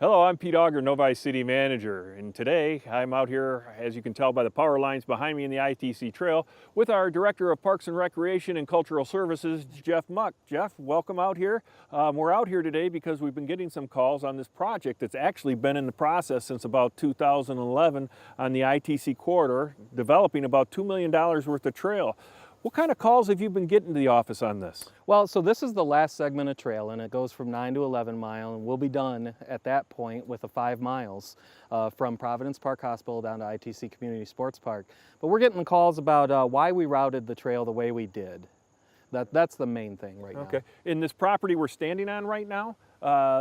Hello, I'm Pete Auger, Novi City Manager, and today I'm out here, as you can tell by the power lines behind me in the ITC Trail, with our Director of Parks and Recreation and Cultural Services, Jeff Muck. Jeff, welcome out here. We're out here today because we've been getting some calls on this project that's actually been in the process since about 2011 on the ITC Corridor, developing about $2 million worth of trail. What kind of calls have you been getting to the office on this? Well, so this is the last segment of trail, and it goes from 9 to 11 mile, and we'll be done at that point with the 5 miles from Providence Park Hospital down to ITC Community Sports Park. But we're getting calls about why we routed the trail the way we did. That's the main thing right now. Okay. In this property we're standing on right now,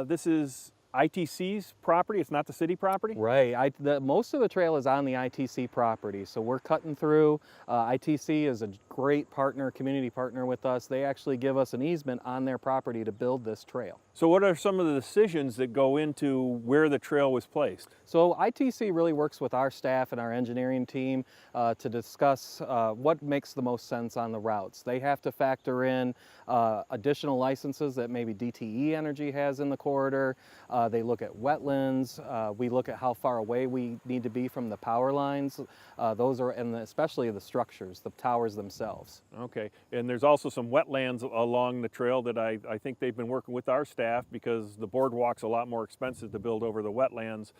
this is ITC's property, it's not the city property? Right. Most of the trail is on the ITC property, so we're cutting through. ITC is a great partner, community partner with us. They actually give us an easement on their property to build this trail. So what are some of the decisions that go into where the trail was placed? So ITC really works with our staff and our engineering team to discuss what makes the most sense on the routes. They have to factor in additional licenses that maybe DTE Energy has in the corridor. They look at wetlands. We look at how far away we need to be from the power lines. And especially the structures, the towers themselves. Okay, and there's also some wetlands along the trail that I think they've been working with our staff because the boardwalk's a lot more expensive to build over the wetlands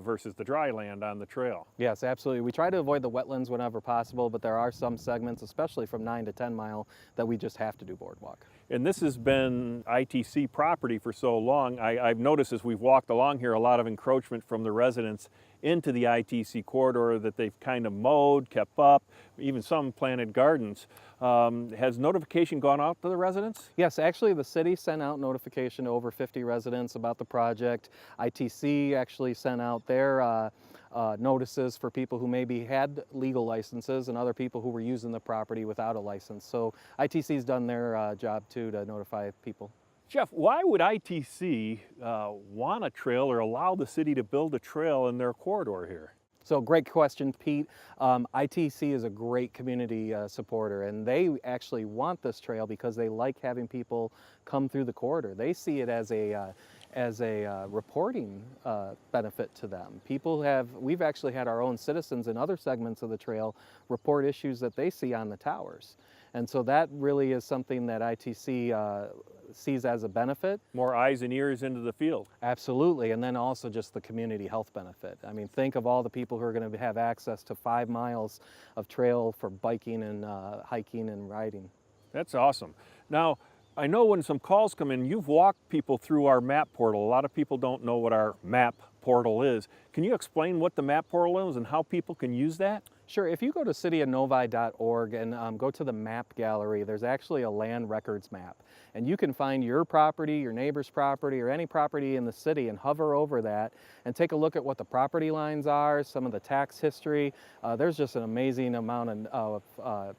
versus the dry land on the trail. Yes, absolutely. We try to avoid the wetlands whenever possible, but there are some segments, especially from 9 to 10 mile, that we just have to do boardwalk. And this has been ITC property for so long. I've noticed as we've walked along here a lot of encroachment from the residents into the ITC corridor that they've kind of mowed, kept up, even some planted gardens. Has notification gone out to the residents? Yes, actually the city sent out notification to over 50 residents about the project. ITC actually sent out their notices for people who maybe had legal licenses and other people who were using the property without a license. So ITC's done their job too to notify people. Jeff, why would ITC want a trail or allow the city to build a trail in their corridor here? So great question, Pete. ITC is a great community supporter, and they actually want this trail because they like having people come through the corridor. They see it as a reporting benefit to them. We've actually had our own citizens in other segments of the trail report issues that they see on the towers. And so that really is something that ITC sees as a benefit. More eyes and ears into the field. Absolutely, and then also just the community health benefit. I mean, think of all the people who are going to have access to 5 miles of trail for biking and hiking and riding. That's awesome. Now, I know when some calls come in, you've walked people through our map portal. A lot of people don't know what our map portal is. Can you explain what the map portal is and how people can use that? Sure. If you go to cityofnovi.org and go to the map gallery, there's actually a land records map. And you can find your property, your neighbor's property, or any property in the city and hover over that and take a look at what the property lines are, some of the tax history. There's just an amazing amount of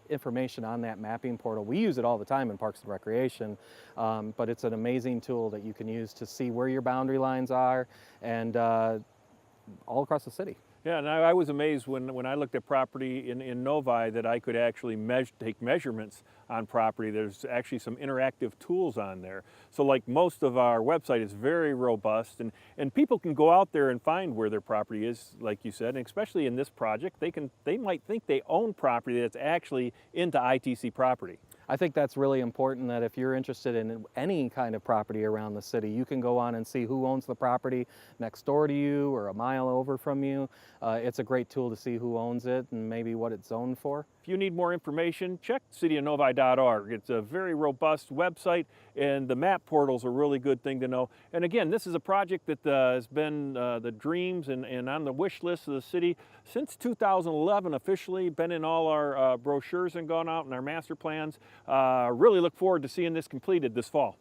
information on that mapping portal. We use it all the time in Parks and Recreation, but it's an amazing tool that you can use to see where your boundary lines are and all across the city. Yeah, and I was amazed when I looked at property in Novi that I could actually take measurements on property. There's actually some interactive tools on there. So like most of our website is very robust and people can go out there and find where their property is, like you said, and especially in this project, they might think they own property that's actually into ITC property. I think that's really important that if you're interested in any kind of property around the city, you can go on and see who owns the property next door to you or a mile over from you. It's a great tool to see who owns it and maybe what it's zoned for. If you need more information, check cityofnovi.org. It's a very robust website and the map portal's a really good thing to know. And again, this is a project that has been the dreams and on the wish list of the city since 2011 officially, been in all our brochures and gone out in our master plans. Really look forward to seeing this completed this fall.